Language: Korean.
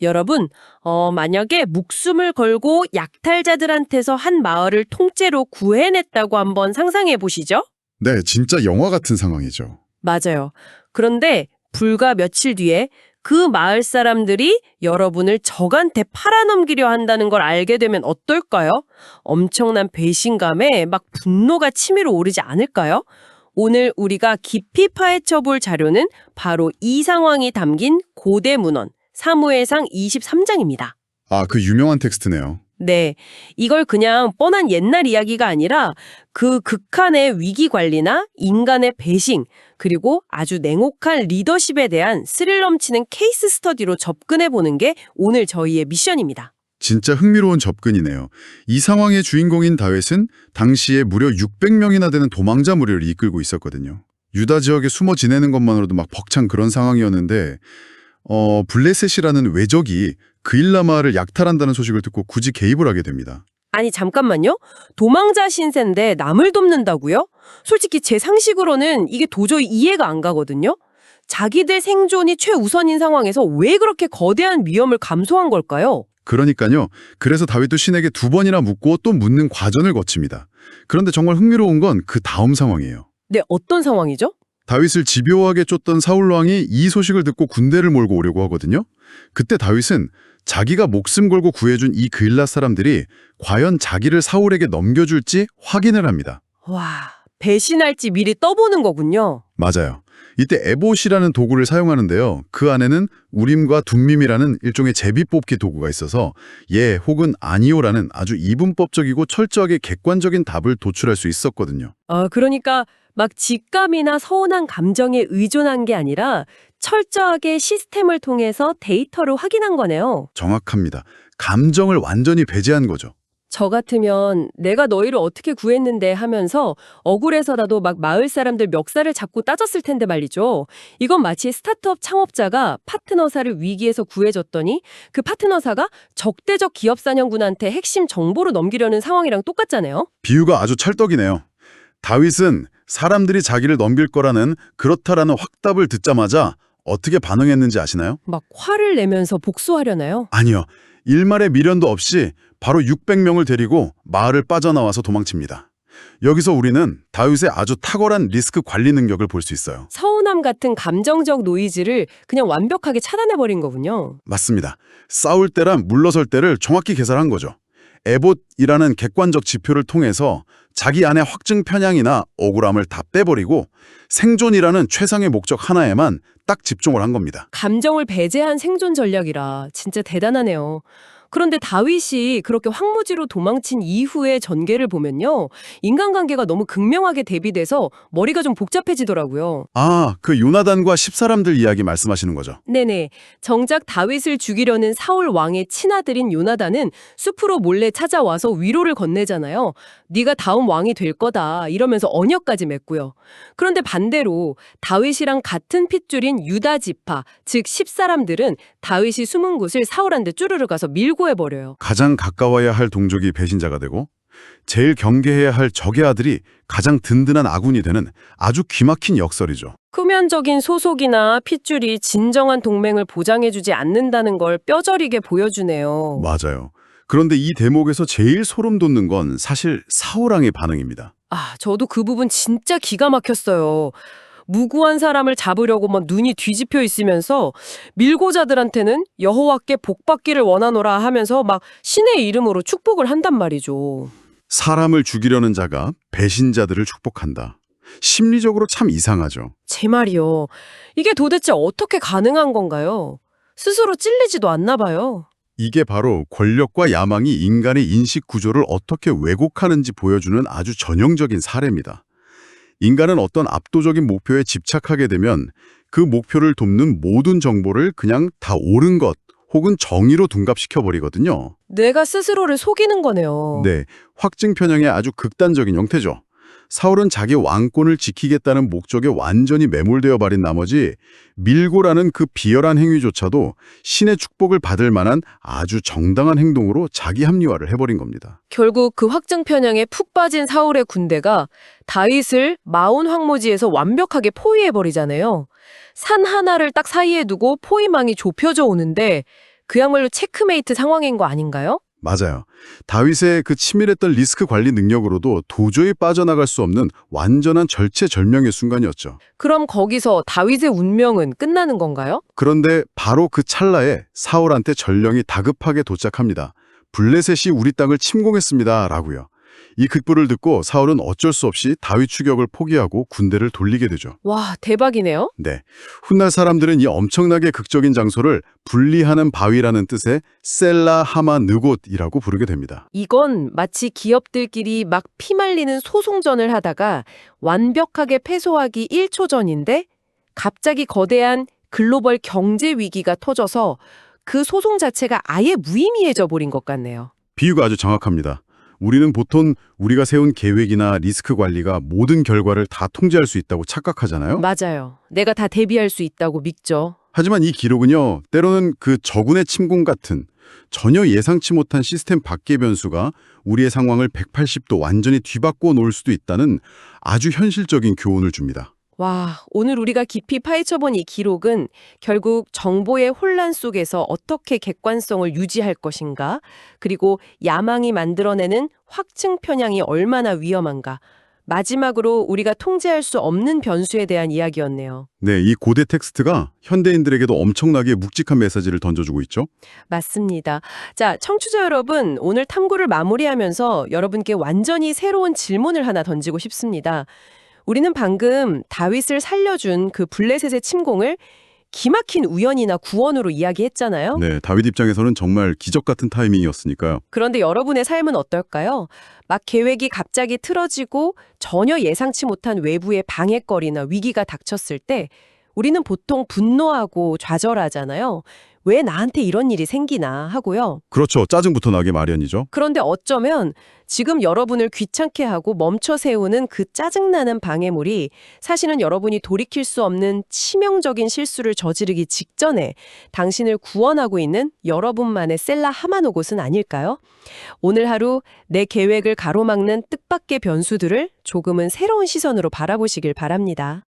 여러분, 만약에 목숨을 걸고 약탈자들한테서 한 마을을 통째로 구해냈다고 한번 상상해 보시죠? 네, 진짜 영화 같은 상황이죠. 맞아요. 그런데 불과 며칠 뒤에 그 마을 사람들이 여러분을 적한테 팔아넘기려 한다는 걸 알게 되면 어떨까요? 엄청난 배신감에 막 분노가 치밀어 오르지 않을까요? 오늘 우리가 깊이 파헤쳐 볼 자료는 바로 이 상황이 담긴 고대 문헌 사무엘상 23장입니다. 아, 그 유명한 텍스트네요. 네, 이걸 그냥 뻔한 옛날 이야기가 아니라 그 극한의 위기 관리나 인간의 배신, 그리고 아주 냉혹한 리더십에 대한 스릴 넘치는 케이스 스터디로 접근해 보는 게 오늘 저희의 미션입니다. 진짜 흥미로운 접근이네요. 이 상황의 주인공인 다윗은 당시에 무려 600명이나 되는 도망자 무리를 이끌고 있었거든요. 유다 지역에 숨어 지내는 것만으로도 막 벅찬 그런 상황이었는데 블레셋이라는 외적이 그일라 마을을 약탈한다는 소식을 듣고 굳이 개입을 하게 됩니다. 아니 잠깐만요. 도망자 신세인데 남을 돕는다고요? 솔직히 제 상식으로는 이게 도저히 이해가 안 가거든요. 자기들 생존이 최우선인 상황에서 왜 그렇게 거대한 위험을 감수한 걸까요? 그러니까요. 그래서 다윗도 신에게 2번이나 묻고 또 묻는 과정을 거칩니다. 그런데 정말 흥미로운 건 그 다음 상황이에요. 네, 어떤 상황이죠? 다윗을 집요하게 쫓던 사울 왕이 이 소식을 듣고 군대를 몰고 오려고 하거든요. 그때 다윗은 자기가 목숨 걸고 구해준 이 그일라 사람들이 과연 자기를 사울에게 넘겨줄지 확인을 합니다. 와, 배신할지 미리 떠보는 거군요. 맞아요. 이때 에봇이라는 도구를 사용하는데요. 그 안에는 우림과 둠밈이라는 일종의 제비뽑기 도구가 있어서 예 혹은 아니오라는 아주 이분법적이고 철저하게 객관적인 답을 도출할 수 있었거든요. 그러니까 막 직감이나 서운한 감정에 의존한 게 아니라 철저하게 시스템을 통해서 데이터를 확인한 거네요. 정확합니다. 감정을 완전히 배제한 거죠. 저 같으면 내가 너희를 어떻게 구했는데 하면서 억울해서라도 막 마을 사람들 멱살을 잡고 따졌을 텐데 말이죠. 이건 마치 스타트업 창업자가 파트너사를 위기에서 구해줬더니 그 파트너사가 적대적 기업 사냥꾼한테 핵심 정보를 넘기려는 상황이랑 똑같잖아요. 비유가 아주 찰떡이네요. 다윗은 사람들이 자기를 넘길 거라는 그렇다라는 확답을 듣자마자 어떻게 반응했는지 아시나요? 막 화를 내면서 복수하려나요? 아니요. 일말의 미련도 없이 바로 600명을 데리고 마을을 빠져나와서 도망칩니다. 여기서 우리는 다윗의 아주 탁월한 리스크 관리 능력을 볼 수 있어요. 서운함 같은 감정적 노이즈를 그냥 완벽하게 차단해버린 거군요. 맞습니다. 싸울 때랑 물러설 때를 정확히 계산한 거죠. 에봇이라는 객관적 지표를 통해서 자기 안의 확증 편향이나 억울함을 다 빼버리고 생존이라는 최상의 목적 하나에만 딱 집중을 한 겁니다. 감정을 배제한 생존 전략이라 진짜 대단하네요. 그런데 다윗이 그렇게 황무지로 도망친 이후의 전개를 보면요. 인간관계가 너무 극명하게 대비돼서 머리가 좀 복잡해지더라고요. 아, 그 요나단과 10사람들 이야기 말씀하시는 거죠? 네네. 정작 다윗을 죽이려는 사울 왕의 친아들인 요나단은 숲으로 몰래 찾아와서 위로를 건네잖아요. 네가 다음 왕이 될 거다 이러면서 언약까지 맺고요. 그런데 반대로 다윗이랑 같은 핏줄인 유다 지파, 즉 10사람들은 다윗이 숨은 곳을 사울한테 쭈르르 가서 밀고 해버려요. 가장 가까워야 할 동족이 배신자가 되고 제일 경계해야 할 적의 아들이 가장 든든한 아군이 되는 아주 기막힌 역설이죠. 표면적인 소속이나 핏줄이 진정한 동맹을 보장해주지 않는다는 걸 뼈저리게 보여주네요. 맞아요. 그런데 이 대목에서 제일 소름 돋는 건 사실 사울왕의 반응입니다. 저도 그 부분 진짜 기가 막혔어요. 무고한 사람을 잡으려고 막 눈이 뒤집혀 있으면서 밀고자들한테는 여호와께 복받기를 원하노라 하면서 막 신의 이름으로 축복을 한단 말이죠. 사람을 죽이려는 자가 배신자들을 축복한다. 심리적으로 참 이상하죠. 제 말이요. 이게 도대체 어떻게 가능한 건가요? 스스로 찔리지도 않나 봐요. 이게 바로 권력과 야망이 인간의 인식 구조를 어떻게 왜곡하는지 보여주는 아주 전형적인 사례입니다. 인간은 어떤 압도적인 목표에 집착하게 되면 그 목표를 돕는 모든 정보를 그냥 다 옳은 것 혹은 정의로 둔갑시켜버리거든요. 내가 스스로를 속이는 거네요. 네, 확증 편향의 아주 극단적인 형태죠. 사울은 자기 왕권을 지키겠다는 목적에 완전히 매몰되어 버린 나머지 밀고라는 그 비열한 행위조차도 신의 축복을 받을 만한 아주 정당한 행동으로 자기 합리화를 해버린 겁니다. 결국 그 확증 편향에 푹 빠진 사울의 군대가 다윗을 마온 황무지에서 완벽하게 포위해버리잖아요. 산 하나를 딱 사이에 두고 포위망이 좁혀져 오는데 그야말로 체크메이트 상황인 거 아닌가요? 맞아요. 다윗의 그 치밀했던 리스크 관리 능력으로도 도저히 빠져나갈 수 없는 완전한 절체절명의 순간이었죠. 그럼 거기서 다윗의 운명은 끝나는 건가요? 그런데 바로 그 찰나에 사울한테 전령이 다급하게 도착합니다. 블레셋이 우리 땅을 침공했습니다. 라고요. 이 급부를 듣고 사울은 어쩔 수 없이 다윗 추격을 포기하고 군대를 돌리게 되죠. 와, 대박이네요. 네. 훗날 사람들은 이 엄청나게 극적인 장소를 분리하는 바위라는 뜻의 셀라 하마 느곳이라고 부르게 됩니다. 이건 마치 기업들끼리 막 피말리는 소송전을 하다가 완벽하게 패소하기 1초 전인데 갑자기 거대한 글로벌 경제 위기가 터져서 그 소송 자체가 아예 무의미해져 버린 것 같네요. 비유가 아주 정확합니다. 우리는 보통 우리가 세운 계획이나 리스크 관리가 모든 결과를 다 통제할 수 있다고 착각하잖아요. 맞아요. 내가 다 대비할 수 있다고 믿죠. 하지만 이 기록은요, 때로는 그 적군의 침공 같은 전혀 예상치 못한 시스템 밖의 변수가 우리의 상황을 180도 완전히 뒤바꿔 놓을 수도 있다는 아주 현실적인 교훈을 줍니다. 와, 오늘 우리가 깊이 파헤쳐본 이 기록은 결국 정보의 혼란 속에서 어떻게 객관성을 유지할 것인가, 그리고 야망이 만들어내는 확증 편향이 얼마나 위험한가, 마지막으로 우리가 통제할 수 없는 변수에 대한 이야기였네요. 네, 이 고대 텍스트가 현대인들에게도 엄청나게 묵직한 메시지를 던져주고 있죠. 맞습니다. 자, 청취자 여러분, 오늘 탐구를 마무리하면서 여러분께 완전히 새로운 질문을 하나 던지고 싶습니다. 우리는 방금 다윗을 살려준 그 블레셋의 침공을 기막힌 우연이나 구원으로 이야기했잖아요. 네, 다윗 입장에서는 정말 기적 같은 타이밍이었으니까요. 그런데 여러분의 삶은 어떨까요? 막 계획이 갑자기 틀어지고 전혀 예상치 못한 외부의 방해거리나 위기가 닥쳤을 때 우리는 보통 분노하고 좌절하잖아요. 왜 나한테 이런 일이 생기나 하고요. 그렇죠. 짜증부터 나게 마련이죠. 그런데 어쩌면 지금 여러분을 귀찮게 하고 멈춰 세우는 그 짜증나는 방해물이 사실은 여러분이 돌이킬 수 없는 치명적인 실수를 저지르기 직전에 당신을 구원하고 있는 여러분만의 셀라 하마노곳은 아닐까요? 오늘 하루 내 계획을 가로막는 뜻밖의 변수들을 조금은 새로운 시선으로 바라보시길 바랍니다.